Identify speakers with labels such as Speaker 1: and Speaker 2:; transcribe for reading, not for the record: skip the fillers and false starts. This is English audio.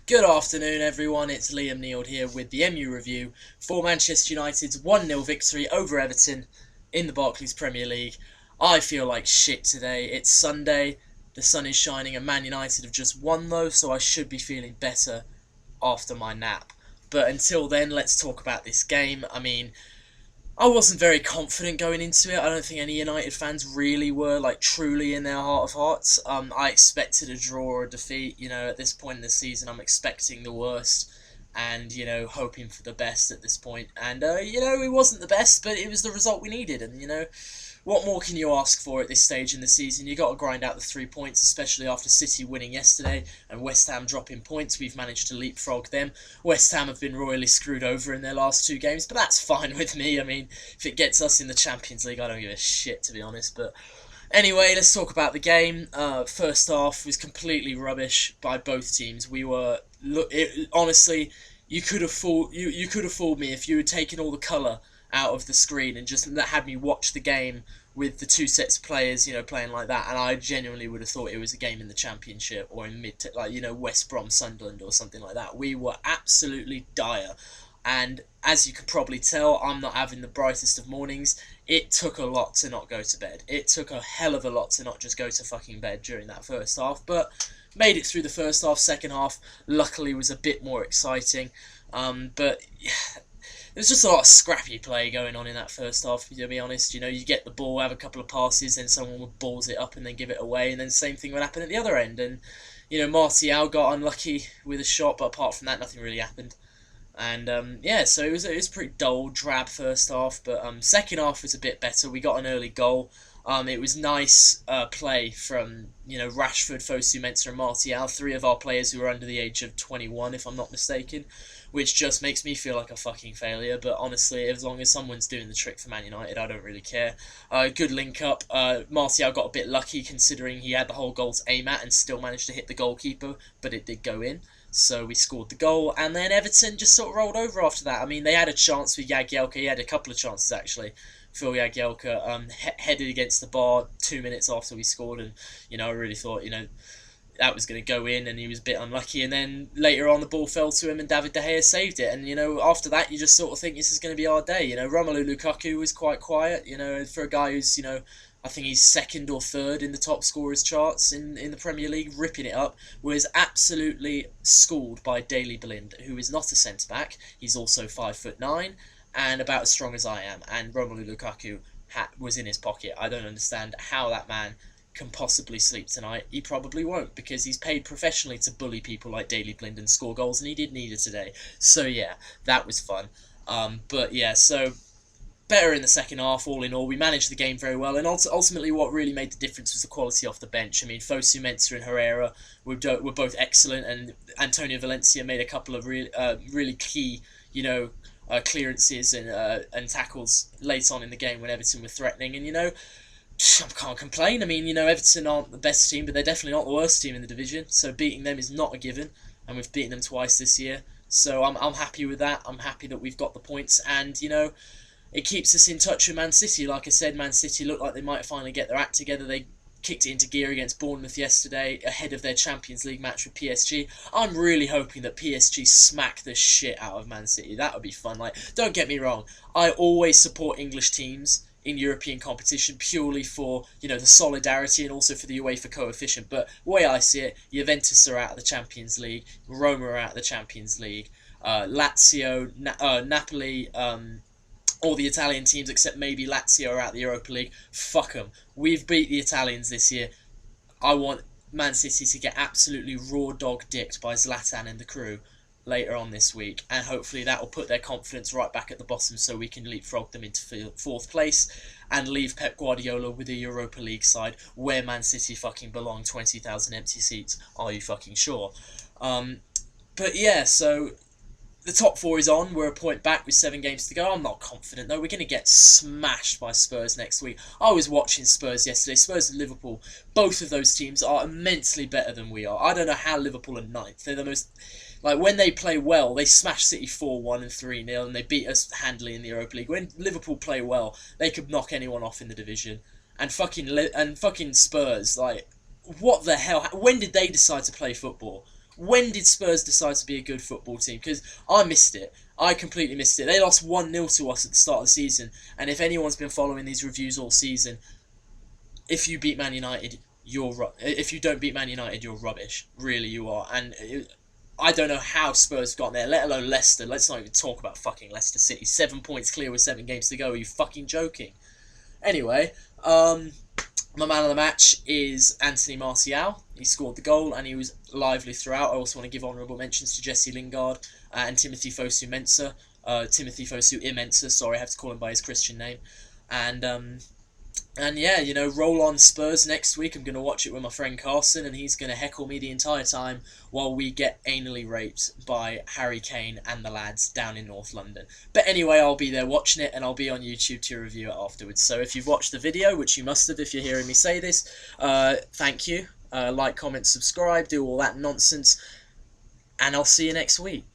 Speaker 1: Good afternoon, everyone. It's Liam Neild here with the MU review for Manchester United's 1-0 victory over Everton in the Barclays Premier League. I feel like shit today. It's Sunday, the sun is shining, and Man United have just won, though, so I should be feeling better after my nap. But until then, let's talk about this game. I wasn't very confident going into it. I don't think any United fans really were, like, truly in their heart of hearts. I expected a draw or a defeat. At this point in the season, I'm expecting the worst and, hoping for the best at this point. And, it wasn't the best, but it was the result we needed. And, what more can you ask for at this stage in the season? You got to grind out the 3 points, especially after City winning yesterday and West Ham dropping points. We've managed to leapfrog them. West Ham have been royally screwed over in their last two games, but that's fine with me. If it gets us in the Champions League, I don't give a shit, to be honest. But anyway, let's talk about the game. First half was completely rubbish by both teams. Honestly, you could have fooled you could have fooled me if you had taken all the colour out of the screen and just had me watch the game with the two sets of players, playing like that, and I genuinely would have thought it was a game in the Championship or in West Brom, Sunderland or something like that. We were absolutely dire, and as you can probably tell, I'm not having the brightest of mornings. It took a lot to not go to bed. It took a hell of a lot to not just go to fucking bed during that first half, but made it through the first half. Second half, luckily, was a bit more exciting. But there's just a lot of scrappy play going on in that first half, to be honest. You get the ball, have a couple of passes, then someone would balls it up and then give it away, and then the same thing would happen at the other end. And, Martial got unlucky with a shot, but apart from that, nothing really happened. And, so it was pretty dull, drab first half, but second half was a bit better. We got an early goal. It was nice play from, Rashford, Fosu, Mensah and Martial, three of our players who are under the age of 21, if I'm not mistaken, which just makes me feel like a fucking failure. But honestly, as long as someone's doing the trick for Man United, I don't really care. Good link up. Martial got a bit lucky considering he had the whole goal to aim at and still managed to hit the goalkeeper, but it did go in. So we scored the goal, and then Everton just sort of rolled over after that. They had a chance with Jagielka. He had a couple of chances, actually. Phil Jagielka headed against the bar 2 minutes after we scored, and, I really thought, that was going to go in, and he was a bit unlucky. And then later on, the ball fell to him, and David De Gea saved it. And, after that, you just sort of think this is going to be our day. Romelu Lukaku was quite quiet, for a guy who's, I think he's second or third in the top scorers charts in the Premier League, ripping it up, was absolutely schooled by Daley Blind, who is not a centre-back. He's also 5'9", and about as strong as I am. And Romelu Lukaku was in his pocket. I don't understand how that man can possibly sleep tonight. He probably won't, because he's paid professionally to bully people like Daley Blind and score goals, and he did need it today. So yeah, that was fun. So better in the second half, all in all. We managed the game very well, and ultimately what really made the difference was the quality off the bench. Fosu, Mensah and Herrera were both excellent, and Antonio Valencia made a couple of really key, clearances and tackles late on in the game when Everton were threatening, and, I can't complain. Everton aren't the best team, but they're definitely not the worst team in the division, so beating them is not a given, and we've beaten them twice this year, so I'm happy with that. I'm happy that we've got the points, and, it keeps us in touch with Man City. Like I said, Man City looked like they might finally get their act together. They kicked it into gear against Bournemouth yesterday, ahead of their Champions League match with PSG. I'm really hoping that PSG smack the shit out of Man City. That would be fun. Don't get me wrong, I always support English teams in European competition purely for, the solidarity and also for the UEFA coefficient. But the way I see it, Juventus are out of the Champions League, Roma are out of the Champions League, Lazio, Napoli, all the Italian teams except maybe Lazio are out of the Europa League. Fuck them. We've beat the Italians this year. I want Man City to get absolutely raw dog dicked by Zlatan and the crew later on this week, and hopefully that will put their confidence right back at the bottom so we can leapfrog them into fourth place and leave Pep Guardiola with a Europa League side where Man City fucking belong. 20,000 empty seats. Are you fucking sure? So the top four is on. We're a point back with 7 games to go. I'm not confident, though. We're going to get smashed by Spurs next week. I was watching Spurs yesterday. Spurs and Liverpool, both of those teams are immensely better than we are. I don't know how Liverpool are ninth. They're the most... when they play well, they smash City 4-1 and 3-0, and they beat us handily in the Europa League. When Liverpool play well, they could knock anyone off in the division. And fucking Spurs, what the hell? When did they decide to play football? When did Spurs decide to be a good football team? Because I missed it. I completely missed it. They lost 1-0 to us at the start of the season, and if anyone's been following these reviews all season, if you beat Man United, if you don't beat Man United, you're rubbish. Really, you are. And I don't know how Spurs got there, let alone Leicester. Let's not even talk about fucking Leicester City. 7 points clear with 7 games to go. Are you fucking joking? Anyway, my man of the match is Anthony Martial. He scored the goal and he was lively throughout. I also want to give honourable mentions to Jesse Lingard and Timothy Fosu-Mensah. Timothy Fosu-Mensah, sorry, I have to call him by his Christian name. And yeah, you know, roll on Spurs next week. I'm going to watch it with my friend Carson, and he's going to heckle me the entire time while we get anally raped by Harry Kane and the lads down in North London. But anyway, I'll be there watching it, and I'll be on YouTube to review it afterwards. So if you've watched the video, which you must have if you're hearing me say this, thank you. Like, comment, subscribe, do all that nonsense, and I'll see you next week.